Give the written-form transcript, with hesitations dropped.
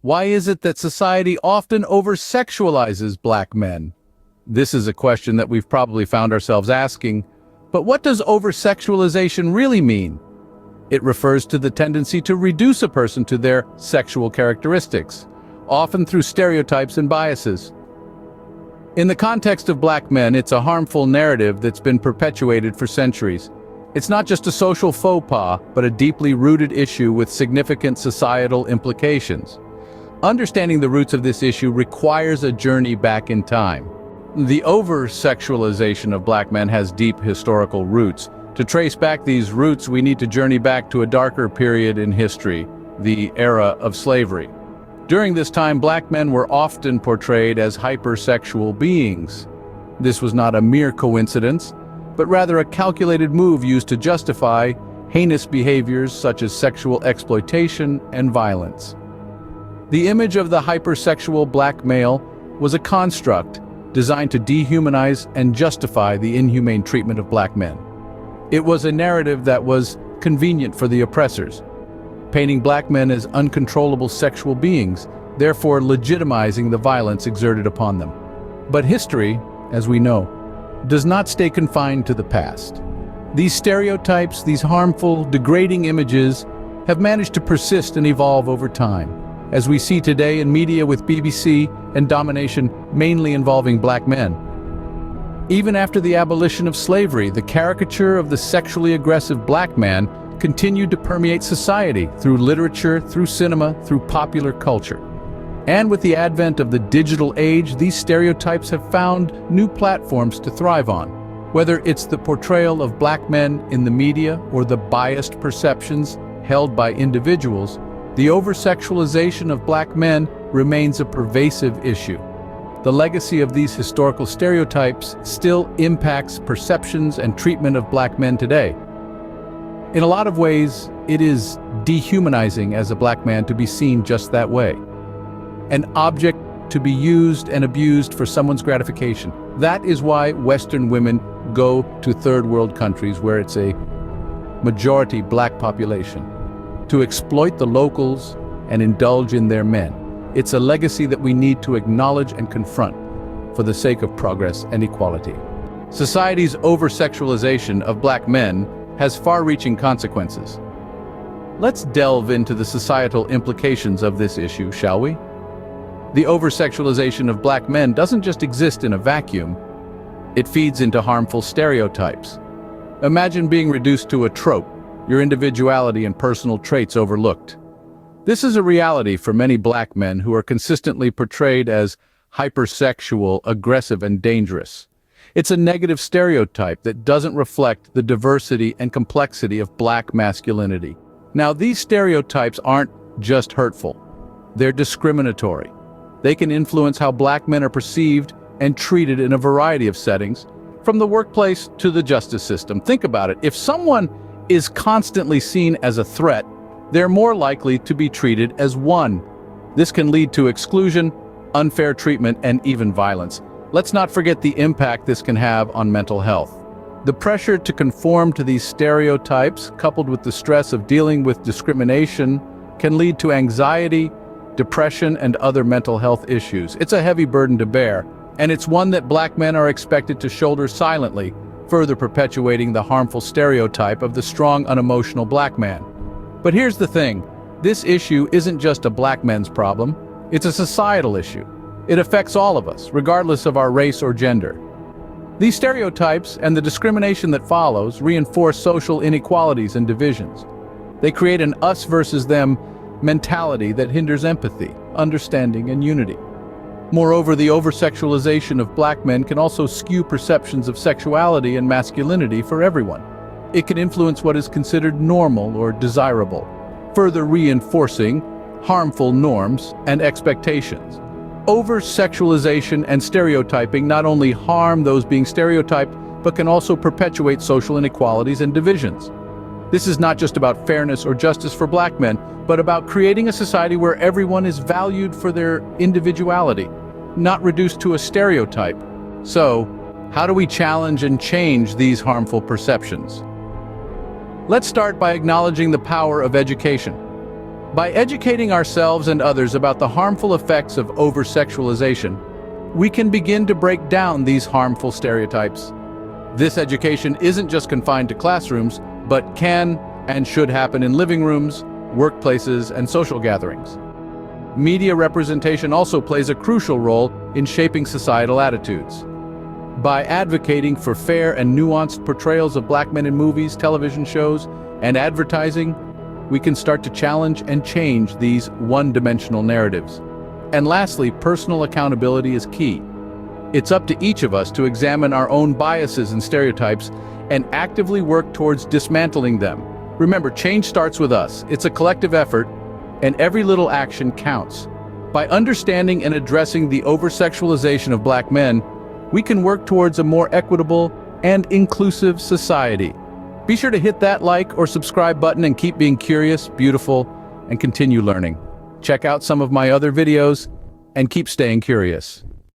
Why is it that society often over-sexualizes black men? This is a question that we've probably found ourselves asking, but what does over-sexualization really mean? It refers to the tendency to reduce a person to their sexual characteristics, often through stereotypes and biases. In the context of black men, it's a harmful narrative that's been perpetuated for centuries. It's not just a social faux pas, but a deeply rooted issue with significant societal implications. Understanding the roots of this issue requires a journey back in time. The over-sexualization of black men has deep historical roots. To trace back these roots, we need to journey back to a darker period in history, the era of slavery. During this time, black men were often portrayed as hypersexual beings. This was not a mere coincidence, but rather a calculated move used to justify heinous behaviors such as sexual exploitation and violence. The image of the hypersexual black male was a construct designed to dehumanize and justify the inhumane treatment of black men. It was a narrative that was convenient for the oppressors, painting black men as uncontrollable sexual beings, therefore legitimizing the violence exerted upon them. But history, as we know, does not stay confined to the past. These stereotypes, these harmful, degrading images, have managed to persist and evolve over time, as we see today in media with BBC and domination mainly involving black men. Even after the abolition of slavery, the caricature of the sexually aggressive black man continued to permeate society through literature, through cinema, through popular culture. And with the advent of the digital age, these stereotypes have found new platforms to thrive on. Whether it's the portrayal of black men in the media or the biased perceptions held by individuals, the over-sexualization of black men remains a pervasive issue. The legacy of these historical stereotypes still impacts perceptions and treatment of black men today. In a lot of ways, it is dehumanizing as a black man to be seen just that way. An object to be used and abused for someone's gratification. That is why Western women go to third world countries where it's a majority black population, to exploit the locals and indulge in their men. It's a legacy that we need to acknowledge and confront for the sake of progress and equality. Society's over-sexualization of black men has far-reaching consequences. Let's delve into the societal implications of this issue, shall we? The over-sexualization of black men doesn't just exist in a vacuum. It feeds into harmful stereotypes. Imagine being reduced to a trope, your individuality and personal traits overlooked. This is a reality for many black men who are consistently portrayed as hypersexual, aggressive, and dangerous. It's a negative stereotype that doesn't reflect the diversity and complexity of black masculinity. Now, these stereotypes aren't just hurtful. They're discriminatory. They can influence how black men are perceived and treated in a variety of settings, from the workplace to the justice system. Think about it. If someone is constantly seen as a threat, they're more likely to be treated as one. This can lead to exclusion, unfair treatment, and even violence. Let's not forget the impact this can have on mental health. The pressure to conform to these stereotypes, coupled with the stress of dealing with discrimination, can lead to anxiety, depression, and other mental health issues. It's a heavy burden to bear, and it's one that black men are expected to shoulder silently, further perpetuating the harmful stereotype of the strong, unemotional black man. But here's the thing, this issue isn't just a black men's problem, it's a societal issue. It affects all of us, regardless of our race or gender. These stereotypes and the discrimination that follows reinforce social inequalities and divisions. They create an us versus them mentality that hinders empathy, understanding, and unity. Moreover, the over-sexualization of black men can also skew perceptions of sexuality and masculinity for everyone. It can influence what is considered normal or desirable, further reinforcing harmful norms and expectations. Over-sexualization and stereotyping not only harm those being stereotyped, but can also perpetuate social inequalities and divisions. This is not just about fairness or justice for black men, but about creating a society where everyone is valued for their individuality, not reduced to a stereotype. So, how do we challenge and change these harmful perceptions? Let's start by acknowledging the power of education. By educating ourselves and others about the harmful effects of over-sexualization, we can begin to break down these harmful stereotypes. This education isn't just confined to classrooms, but can and should happen in living rooms, workplaces, and social gatherings. Media representation also plays a crucial role in shaping societal attitudes. By advocating for fair and nuanced portrayals of black men in movies, television shows, and advertising, we can start to challenge and change these one-dimensional narratives. And lastly, personal accountability is key. It's up to each of us to examine our own biases and stereotypes and actively work towards dismantling them. Remember, change starts with us. It's a collective effort, and every little action counts. By understanding and addressing the over-sexualization of black men, we can work towards a more equitable and inclusive society. Be sure to hit that like or subscribe button and keep being curious, beautiful, and continue learning. Check out some of my other videos and keep staying curious.